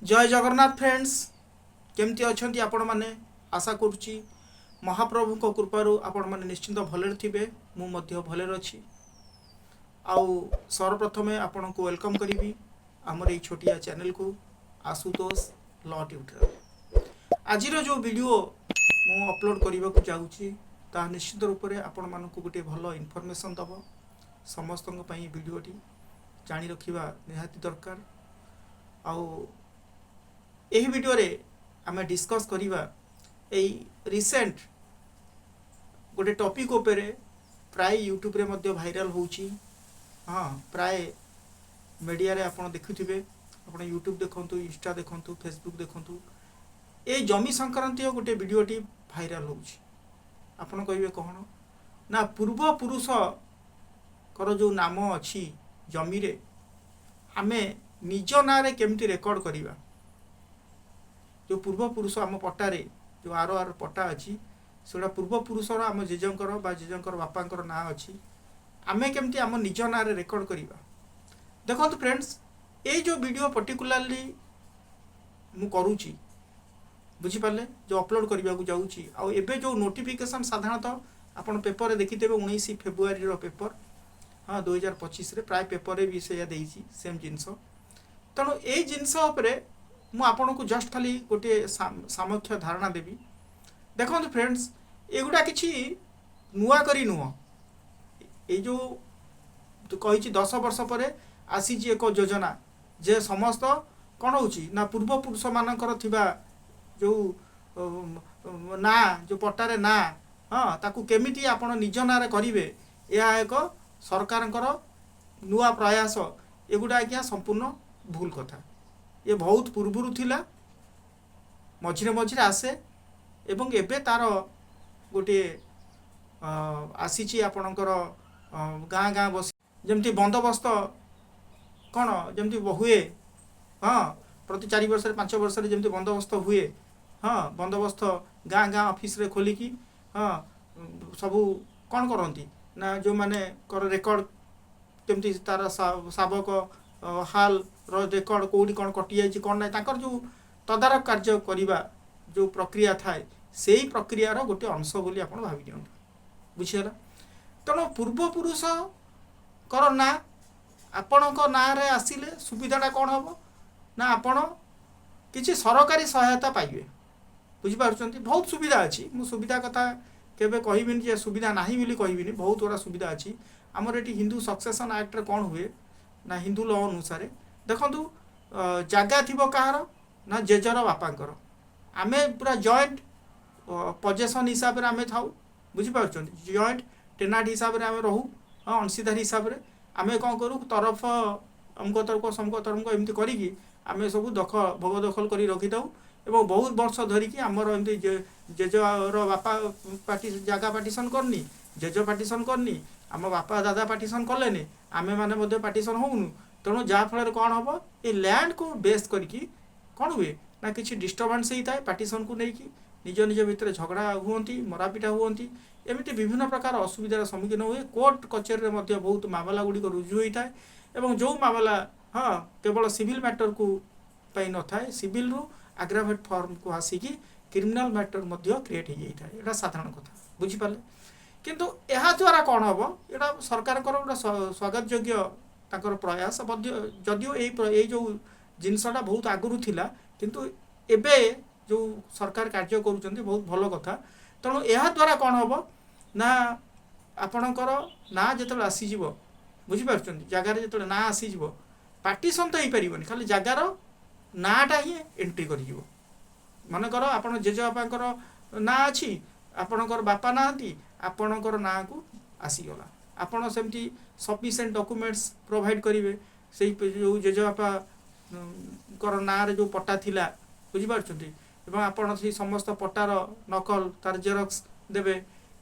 जय जगन्नाथ फ्रेंड्स केमती अच्छा आपण मैंने आशा करुच्ची महाप्रभु को कृपारू आपण मैंने निश्चिंत भले थे मुझे भले अच्छी आउ सर्वप्रथमे आपण को वेलकम करी आमर ये छोटिया चैनल को आशुतोष लॉ ट्यूटर आज जो वीडियो मु अपलोड करने को जाऊँगी ता निश्चित रूप से आपण मानक गोटे भल इनफॉरमेशन दब समस्त वीडियोटी जानी रखा निहाती दरकार आउ यही वीडियो रे आमे डिस्कस करिबा एई रिसेंट गोटे टॉपिक उपरे प्राय यूट्यूब रे मध्य वायरल होउची। हाँ प्राय मीडिया रे आपण देखुथिबे आपण यूट्यूब देखंतु इंस्टा देखंतु फेसबुक देखंतु ए जमी संक्रांति गोटे वीडियोटी वायरल होउची। आपण कहिबे कहण ना पूर्व पुरुष कर जो नाम अछि जमी रे आमे निज ना रे केमती रेकॉर्ड करिबा जो पूर्व पुरुष आम पट्टारे जो आर आर पट्टा अच्छी से पूर्व पुरुषर आम जेजंकर बा जेजंकर बापांकर ना अच्छी आमे केमती आम निज ना रे रेकॉर्ड करिबा। देखो फ्रेंड्स ये जो वीडियो पर्टिकुलाली मु करूची बुझी पाले जो अपलोड करने को जाऊँगी आउ एबे जो नोटिफिकेशन साधारणतः आपण पेपर देखिदेवे 19 फेब्रुआरी रो पेपर हाँ 2025 रे प्राय पेपर भी से देइची सेम जिनस तेणु ये जिनस उपरे मु आपन को जस्ट खाली गोटे सामर्थ्य धारणा देवी। देखो फ्रेंड्स एगुड़ा किसी नुआ करी नुह ये जो कही 10 वर्ष पर आसी एक योजना जे समस्त कौन हो ना पूर्व पुरुष मानकर थिबा जो ना जो पट्टारे ना हाँ ताकू केमिति आपण निज ना करेंगे यह एक सरकार नुआ प्रयास एगुड़ा आज्ञा संपूर्ण भूल कथा ये बहुत पूर्वरु थिला मझिरे मझिरे आसे एवं एबे तार गोटे आसीची आपणकर गाँ गाँ बस जमती बंदोबस्त कौन जमती हुए हाँ प्रति 4 वर्ष 5 वर्ष जमती बंदोबस्त हुए हाँ बंदोबस्त गाँ गाँ ऑफिस रे खोलिकी हाँ सबू कौन करती ना जो माने कर रेकर्ड केमती तार शावक हाल रेकर्ड कौटी कौन कटि जाइए कौन ना जो तदारक कार्य करवा जो प्रक्रिया थाए से ही प्रक्रियार गोटे अंश बोली आप भावी दिखाँ बुझीगला। तेणु पूर्वपुरुष कर ना आपण ना आसिले सुविधाटा कौन हम ना आपण किसी सरकारी सहायता पाइबे बुझीपार बहुत सुविधा अच्छी मु सुविधा कथा केबे कहबिनी जे सुविधा नाही बोली कहबिनी बहुत गुड़ा सुविधा अच्छी आमर ये हिंदू सक्सेसन एक्ट रे कौन हुए ना हिंदू लॉ अनुसार देखु जगह थी कहार ना जेजर बापांकर आमे पूरा जॉइंट पजेसन हिसाब से आम था बुझीपार जॉइंट टेनाट हिसाब से आम रहू हाँ अंशीदार हिसाब से आम कौन करूँ तरफ अमुक तरफ समक तरफ एमती करी आम सब भोग दखल कर रखी था एवं बहुत वर्ष धरिकी आमर एमती जेजर बापा पार्टी जगह पार्टीशन करनी जेज पार्टीशन करनी आम बापा दादा पार्टीशन कले आमे माने पार्टीशन होनु तेणु जहाँफल कौन हम ये लैंड को बेस करके कौन हुए ना किसी डिस्टर्बान्स होता है पार्टीशन को लेकिन निज निज भितर झगड़ा हुंती मरापिटा हुंती एमती विभिन्न प्रकार असुविधार सम्मुखीन हुए कोर्ट कचेरी में बहुत मामला गुड़िक रुजु होता है एवं जो मामला हाँ केवल सिविल मैटर को न थाए सिविल रु आग्रावेट फॉर्म को आसिकी क्रिमिनाल मैटर क्रिएट हो जाता है यहाँ साधारण कथा बुझीपारे किंतु यह द्वारा कौन हम यहाँ सरकार गोटे स्वागत योग्य ताकर प्रयास जदियो ये जो जिनसटा बहुत आगुरी थिला किंतु एबे जो सरकार कार्य करुचंती बहुत भल कथा तेणु यह द्वारा कौन हम ना आपणकर ना जो आसीज बुझीपार जगार जो ना आसीज पार्टीशन तो हो पार खाली जगार नाटा ही एंट्री कर मनकर आप जेजेबापांकर ना अच्छी आपणकर बापा ना आपणकर ना को आसीगला आपण सेमती सफिशिएंट डॉक्यूमेंट्स प्रोवाइड करेंगे से जो जेजेबापा कर ना जो पट्टा थिला बुझीपार आपण से समस्त पट्टार नकल तार जेरक्स देवे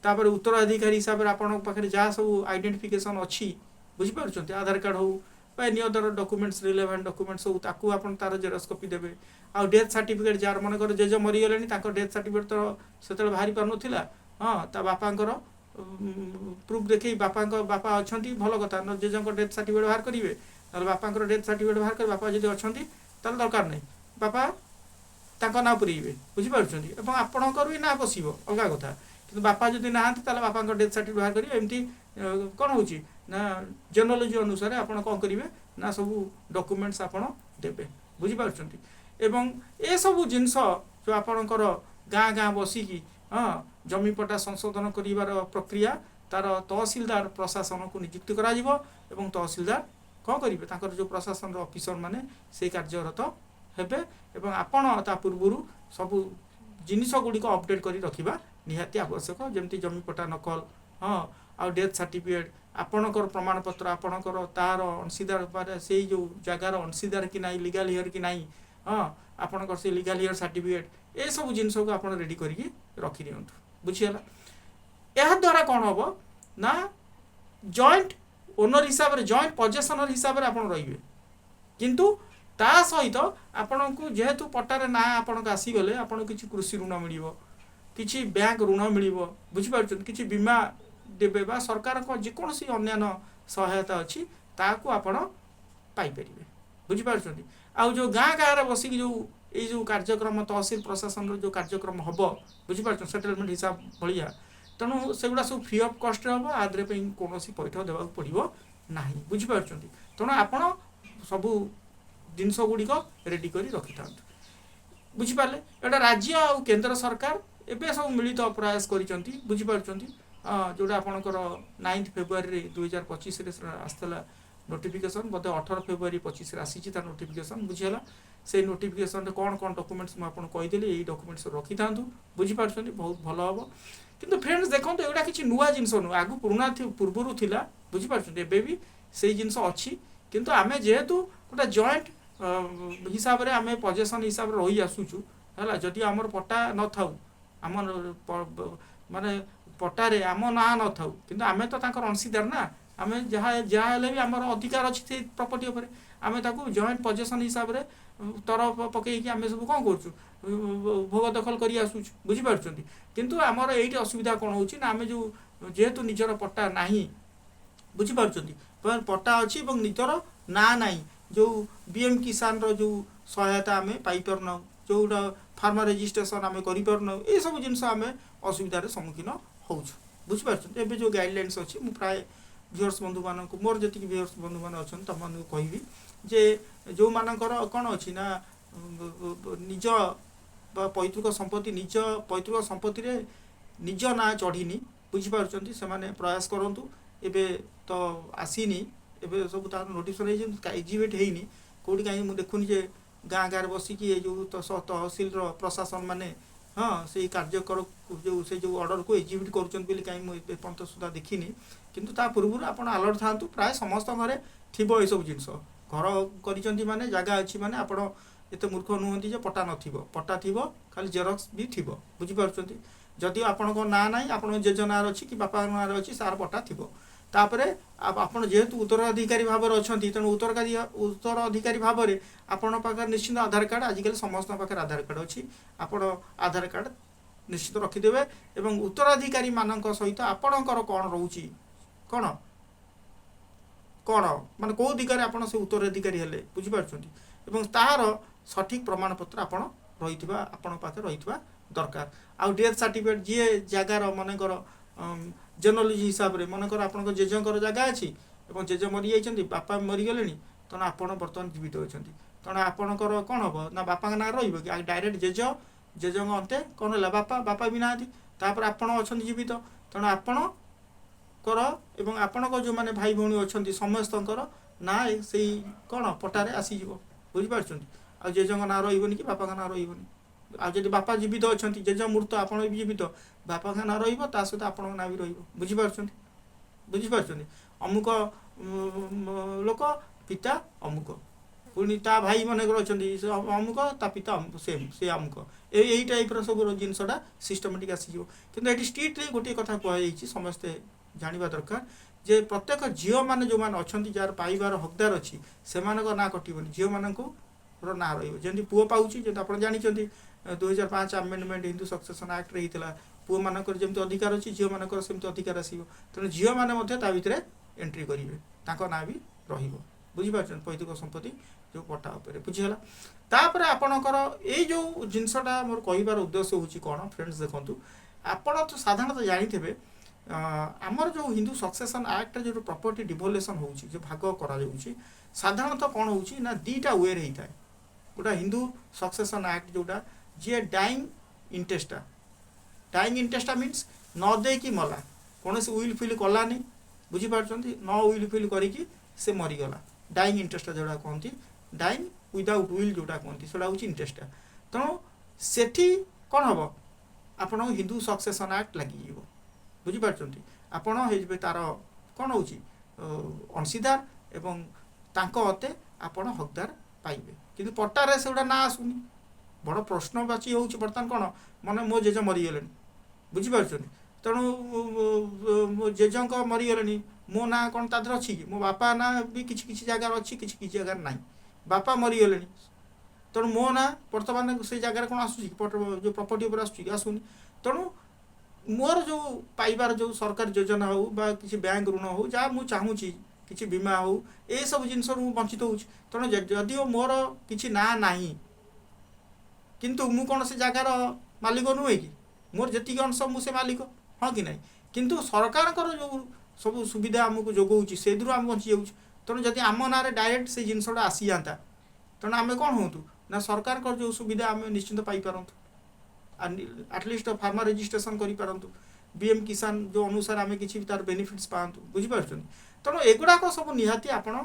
तापर उत्तराधिकारी हिसाब से आपण पाखे जहाँ सब आइडेंटिफिकेशन अच्छी बुझीपार आधार कार्ड हो any other documents relevant documents हो ताकू आपण तार जेरक्स कॉपी देवे आ डेथ सर्टिफिकेट जार मनकर जेज मरीगले डेथ सर्टिफिकेट तो से बाहरी पार नाला हाँ ता बापांकर प्रूफ देखी बापा अच्छा भल कथा जेज डेथ सर्टिफिकेट बाहर करेंगे ना बापा डेथ सर्टिफिकेट बाहर कर बापा जी अच्छा दरकार नहीं बापा तांको ना पुरेइबे बुझी पारुछंती एवं आपणकर भी ना बसिबो अलगा कथा किंतु बापा जदि नाहांती ताले बापांकर डेथ सर्टिफिकेट बाहर करिवे एमती कोन होउची ना जेनोलॉजी अनुसार आपण कोन करिवे ना सब डॉक्यूमेंट्स आपण देबे बुझी पारुछंती एवं ए सब जिंस जो आपणकर गाँ गाँ बसिकी जमी पट्टा संशोधन करिवार प्रक्रिया तार तहसीलदार प्रशासन को नियुक्ति करा जिवो एवं तहसीलदार कौन करेंगे तांकर जो प्रशासन ऑफिसर माने से कार्यरत हेबे एवं आपण ता पूर्व सब जिनिस गुड़िक अपडेट करी रखिबा निहाती आवश्यक जमती जमी पट्टा नकल आ डेथ सर्टिफिकेट आपणकर प्रमाण पत्र आपणकर तार अंशीदार से जो जगार अंशीदार कि नाई लीगल हियर कि नाई आपणकर से लीगल हियर सर्टिफिकेट ए सब जिनिस को आपण रेडी करिकी रखि दियंतु बुझियला यह द्वारा कौन हम ना जॉइंट ओनर हिसाब से जॉइंट पजेसनर हिसाब से आप रे किंतु ता सहित आपण को जेहेतु पट्टार ना आपण आसीगले आपण किसी कृषि ऋण मिल कि बैंक ऋण मिल बुझीपार कि बीमा देवे बा सरकार को जेकोसी अन्य सहायता अच्छी ताकू आपण पाइपर बुझीपार आउ जो गाँ गाँव बसिक जो ये कार्यक्रम तहसील प्रशासन जो कार्यक्रम हम बुझीपार सेटलमेंट हिसाब भाया तेणु सेगुड़ा सब फ्री अफ कस्ट हम आदि कौन पैठ देवा पड़ो ना बुझीपार तेणु आपण सबू जिनस गुड़िक रेडी कर रखि था बुझीपारे एटा राज्य और केंद्र सरकार एवं सब मिलित प्रयास कर बुझीपार जोटा आपणकर 9 फेब्रुआरी 2025 आसला नोटिफिकेशन बोधे 18 फेब्रुआरी 25 आसी नोटिफिकेशन बुझीगला से नोटिफिकेशन कौन कौन डॉक्यूमेंट्स मुझे कहीदेली यही डॉक्यूमेंट्स रखि था बुझीपार बहुत भल हम किंतु फ्रेंड्स देखो एगुड़ा किसी नुआ जिनस नुह आगु पुराना पूर्वर थिला बुझीपार भी से जिनस अच्छी किंतु आमे जेहेतु गोटे जॉइंट हिसाब रे आमे पजेसन हिसाब रे रही आसुचु है जदि आमर पट्टा न थाउ आम माने पट्टारे आम ना न थाउ किंतु आमे तो तांकर अंशीदार ना आमे जहाँ जहाँ हेले भी आमर अधिकार अच्छी से प्रॉपर्टी उपरे आमे ताकू जॉइंट पजेसन हिसाब रे तरफ पकईकि आमे सब कौन करूँ भोग दखल कर आसुचु बुझीपार किंतु आमर ये असुविधा कौन हो आमे जो जेहेतु निजर पट्टा नाही बुझीपार पट्टा अच्छी निजर ना नाही जो बीएम किसान रो जो सहायता आमे पाई परना जोटा फार्मर रजिस्ट्रेशन आमे करि परना ए सब जिनस आमे असुविधार सम्मुखीन होउछु बुझीपार एबे जो गाइडलाइंस अच्छी मु प्राय व्यूअर्स बंधु मान को मोर जति व्यूअर्स बंधु मान अछन त मन कहबी जे जो मानकर कौन अच्छी ना निज पैतृक संपत्ति निज पैतृक संपत्ति रे निज ना चढ़ीनी बुझीपार से माने प्रयास करंतु एबे तो आसीनी एबे सब तार नोटिफिकेशन एग्जीक्यूट हेनी कोडी कहीं मु देखुनी जे गाँ गाँव बसिक ये जो तहसील प्रशासन माने हाँ से कार्यकर जो से जो ऑर्डर को एग्जीक्यूट करुँच कहीं मुझे पर्यंत सुधा देखनी किंतु ता पूर्व आप अलर्ट था प्राय समस्त घरे थी सब जिनस घर कर माने जगह अच्छी माने आप एत मूर्ख नुहति जे पट्टा नथिबो पट्टा थिबो खाली जेरक्स भी थिबो बुझीपार जदि आपन ना ना आप जेज ना अच्छी कि बापा ना अच्छी सार पट्टा थिबो तापरे आपण जेहेतु उत्तराधिकारी भाव में अच्छा तेणु उत्तराधिकारी भाव में आपण पाखे निश्चित आधार कार्ड आजिकल समस्त पाखे आधार कार्ड अच्छी आपण आधार कार्ड निश्चित रखिदेवे एवं उत्तराधिकारी मान सहित आपणकर कौन रोची कौन कौन मान कौ दिगरे आप उत्तराधिकारी हेले बुझीपार तार सठिक प्रमाण पत्र आपण रही आपण पाखे रही दरकार आउ डेथ सर्टिफिकेट जी जगार मनकर जेनोलॉजी हिसाब से मनकर आप जेजर जगह अच्छी और जेज मरी जाइए बापा मरीगले तेणु आप बर्तमान जीवित अच्छा तेणु आपणकर कौन हम ना बापा ना रही डायरेक्ट जेज जेज अंते कौन है बापा बापा भी ना तापर आपण अच्छा जीवित तेणु आपण कर एवं आपण जो मैंने भाई भौणी अच्छा समस्त ना से कौन पट्टारे आसीज बुझीपार आ जेजों ना रही कि बापा ना रही आज बापा जीवित अच्छा जेज मृत आप भी जीवित बापा ना रहा सहित आप ना भी रुझीपार बुझीपार अमुक लोक पिता अमुक पुणी ता भाई मन अच्छा अमुक ता पिता सेम से अमुक यही टाइप सब जिनसटा सिस्टमेटिक आसीज कि स्ट्रिक्टली गोटे कथा कहुई समस्ते जानवा दरकार जे प्रत्येक झील मैंने जो मैंने अच्छा जार पाइबार हकदार अच्छी से ना कटोनी झील मान ना रही पुओ पाँच आप जानते 2005 आमेंडमेंट हिंदू सक्सेसन एक्ट रही पुओ मानकर जमी अधिकार अच्छी झील मानकर सेमती अधिकार आसो तेणु झील मैंने भितर एंट्री करेंगे ना भी रही बुझिपार पैतृक संपत्ति जो पट्टा उपर बुझीगला तापर आपणकर ये जो जिनसटा मोर कहबार उद्देश्य हूँ कौन फ्रेंड्स देखूँ आपण तो साधारणतः जानी आमर जो हिंदू सक्सेसन एक्ट जो प्रॉपर्टी डिवोल्यूशन हो जो भाग करा साधारणतः कौन हो ना दीटा वेर होता है गोटा हिंदू सक्सेसन एक्ट जोटा जी डाइंग इंटेस्टा मीन्स न दे कि मला कौन से विल फिल कलानी बुझीपार न विल फिल करी से मरीगला डाइंग इंटेस्टा जोड़ा कहती डाइंग विदाउट विल जोटा कहती से इंटेस्टा तेणु सेठी कौन हम आपण हिंदू सक्सेसन एक्ट लगी बुझीपार आपण हे तार कौन हो अंशीदार एवं तांको हते आपण हकदार पाइबे किंतु पट्टारे से ना आसुनी बड़ प्रश्नवाची हो बर्तमान कौन मन मो जेज मरीगले बुझीपार तेणु मो जेज मरीगले मो ना कौन तादर अच्छी कि मो बापा ना भी किसी जगार अच्छी किसी जगार ना बापा मरीगले तेणु मो ना बर्तमान से जगार कौन आसूँ जो प्रॉपर्टी उपर आसूनी तेणु मोर जो पाइबार जो सरकारी योजना हो बा किसी बैंक ऋण हो जहाँ मुझे चाहूँगी किसी बीमा हो ये सब जिनस वंचित हो तेणु जदिव मोर किसी ना नहीं किंतु मु कौन से जगार मालिक नुहे कि मोर जी अंश मुझे मालिक हाँ कि नहीं किंतु सरकार जो सब सुविधा आमको जोगाऊँ से आम बची जाऊँ तेणु जदि आम ना डायरेक्ट से जिनसटा आसी जाता तेणु आम कौन हूँ ना सरकार जो सुविधा आम निश्चिंत पाइपारूँ एटलिस्ट फार्मर रजिस्ट्रेशन करूँ बीएम किसान जो अनुसार आम कि तार बेनिफिट्स पातु बुझीपार तेणु एगुड़ाक सब निहाती आपण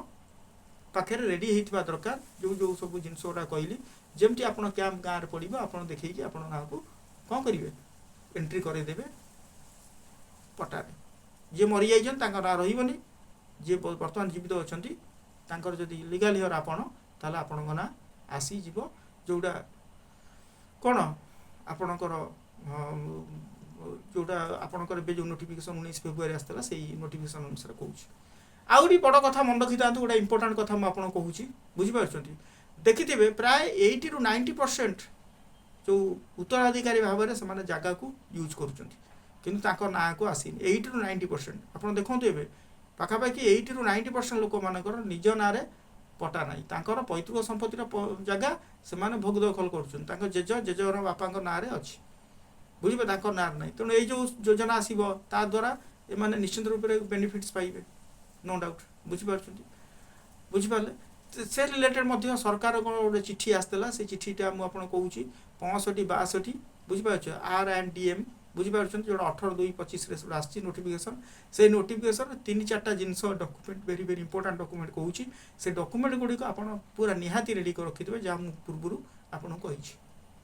पाखे रेडी होता दरकार जो जो सब जिनस गुड़ा कहली जमती आप कैंप गाँव में पड़ो आप देखिए आप ना को कौन करेंगे एंट्री करदेवे पट्टारे जी मरी जाइए ना रही जी बर्तमान जीवित अच्छा जदि लीगल हियर आपण आपण ना आसीज जोड़ा कौन आपणकर जोटा आपणकर जो नोटिफिकेशन 19 फेब्रुआरी आसला से नोटिफिकेशन अनुसार कहूँ आउरी बड़ कथा मन रखी था गोटे इंपोर्टाट कथा मुझे कहूँ बुझीपार देखिथे प्राय 80 to 90% जो उत्तराधिकारी भाव में से जगह को यूज कर ना को आसी 80 to 90% आप देखो ए पाखापाखि 80 to 90% लोक मानकर निज ना पट्टा ना पैतृक संपत्तिर जगह से भोग दखल कर जेज जेजर बापा ना अच्छी बुझे ना ना तेणु ये जो योजना आसो ता द्वारा ये निश्चित रूप से बेनिफिट्स पाइबे नो डाउट बुझीपारे से रिलेटेड सरकार गोटे चिठी आसला से चिठीटा मुझे कहूँ 65-62 बुझीपार R&DM बुझीपार जो 18/2/25 आसी नोटिफिकेशन से नोटिफिकेशन 3-4टा जिनस document very very important document कहूँ से डॉक्यूमेंट गुड़िक आप पूरा निहाती रेडी कर रखिथे जहाँ मुझे पूर्व आपको कही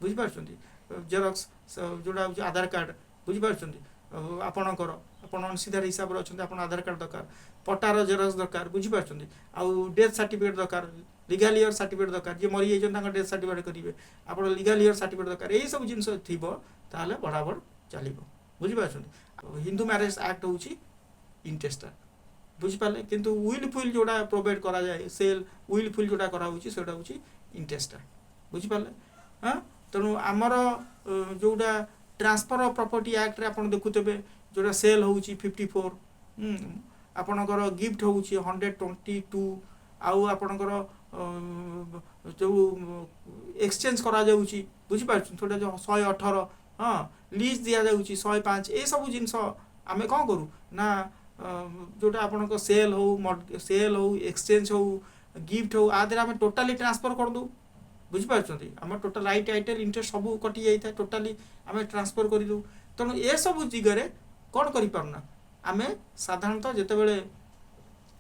बुझीपार जेरक्स जोड़ा हूँ आधार कार्ड बुझीपार आपणकर आपण अंशीदार हिसाब से अच्छा आधार कार्ड दरकार पट्टार जेरक्स दरकार बुझीपार आउ डेथ सर्टिफिकेट दरकार लीगल हियर सर्टिफिकेट दरकार जी मरी जाइए डेथ सर्टिफिकेट करेंगे आप लीगल हियर सर्टिफिकेट दरकार यही सब जिन थी बराबर चलो बुझीपार हिंदू मैरेज एक्ट हूँ इंटेस्टा बुझीपारे किंतु विल फुल जोड़ा प्रोवाइड करा जाए सेल विल फुल जोड़ा कराऊँ से हूँ इंटेस्टा बुझीपारे हाँ तेणु आमर जोड़ा ट्रांसफर ऑफ प्रॉपर्टी एक्ट रे आपण देखुते जोड़ा सेल हूँ 54 आपणकर गिफ्ट हूँ 122 आउ आपणकर जो एक्सचेंज करा जाउची बुझीपार थोड़ा जो 118 हाँ लीज दि जाउची 105 ये सब जिनस आम कौन करूँ ना जोटा आपणकर सेल हो एक्सचेंज हो गिफ्ट हो आदि आम टोटाली ट्रांसफर कर दो बुझीपार आम टोटाल राइट टाइटल इंटरेस्ट सब कटि जाए टोटाली आम ट्रांसफर कर दू तेणु ये सब दिगरे कौन करूना आम साधारणतः जितेबले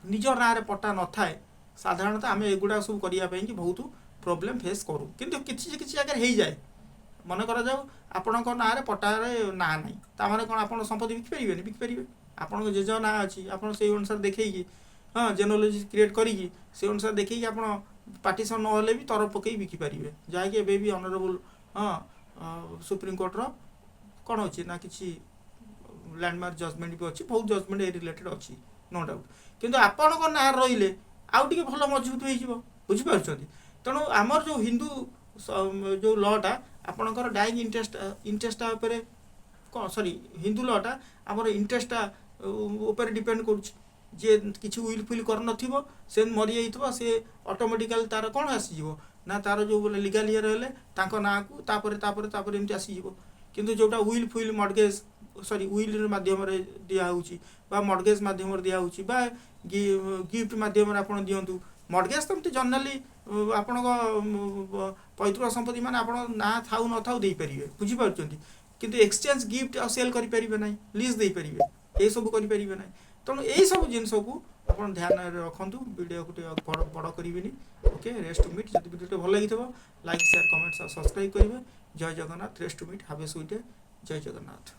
निज ना पट्टा न थाए साधारणतः आम एगुड़ा सब करने की बहुत प्रोब्लेम फेस करूँ किंतु किसी जगह हो जाए मन कर जाऊ आपण ना पट्टार ना ना ताने कौन आप संपत्ति बिकिपारे आपण जेज ना अच्छी आप अनुसार देखी हाँ जेनोलॉजी क्रिएट करी से अनुसार देखिए आप पार्टीशन ना भी तर पकई बिकिपारे जहाँकि एवं भी ऑनरेबल हाँ सुप्रीम कोर्टर कौन अच्छी ना कि लैंडमार्क जजमेंट भी अच्छी बहुत जजमेंट ए रिलेटेड अच्छी नो डाउट किंतु आपण ना रही आउ टे भल मजबूत हो बुझीपार तेणु आमर जो हिंदू जो लटा आपणकर डाइंग इंटरेस्टा सॉरी हिंदू लटा आमर इंटरेस्टा डिपेंड करुच्ची जे किसी विल फिल कर नथिबो से मरी जाइतबो से ऑटोमेटिकली तार कोन आसीजिवो ना तार जो लीगल ईयर हेले तांको ना को तापर एमती आसीजिवो किंतु जोटा विल फिल मॉर्गेज सॉरी विल माध्यम रे दिया होउची बा मॉर्गेज माध्यम रे दिया होउची बा गिफ्ट माध्यम रे आपण दियंतु मॉर्गेज तो जनरली आपण पैतृक संपत्ति माने आपण ना थाउ न थाउ दे परिबे बुझी पाउचंती किंतु एक्सचेंज गिफ्ट आ सेल करि परिबे नै लीज दे परिबे ए सब करि परिबे नै तेणु यही सब जिनस को आप ध्यान रखु वीडियो को बड़ करेंगे ओके रेस्ट टू मीट जब वीडियो भल लगी लाइक शेयर कमेंट सब्सक्राइब करेंगे जय जगन्नाथ रेस्ट टू मीट हाव ए स्वीट डे जय जगन्नाथ।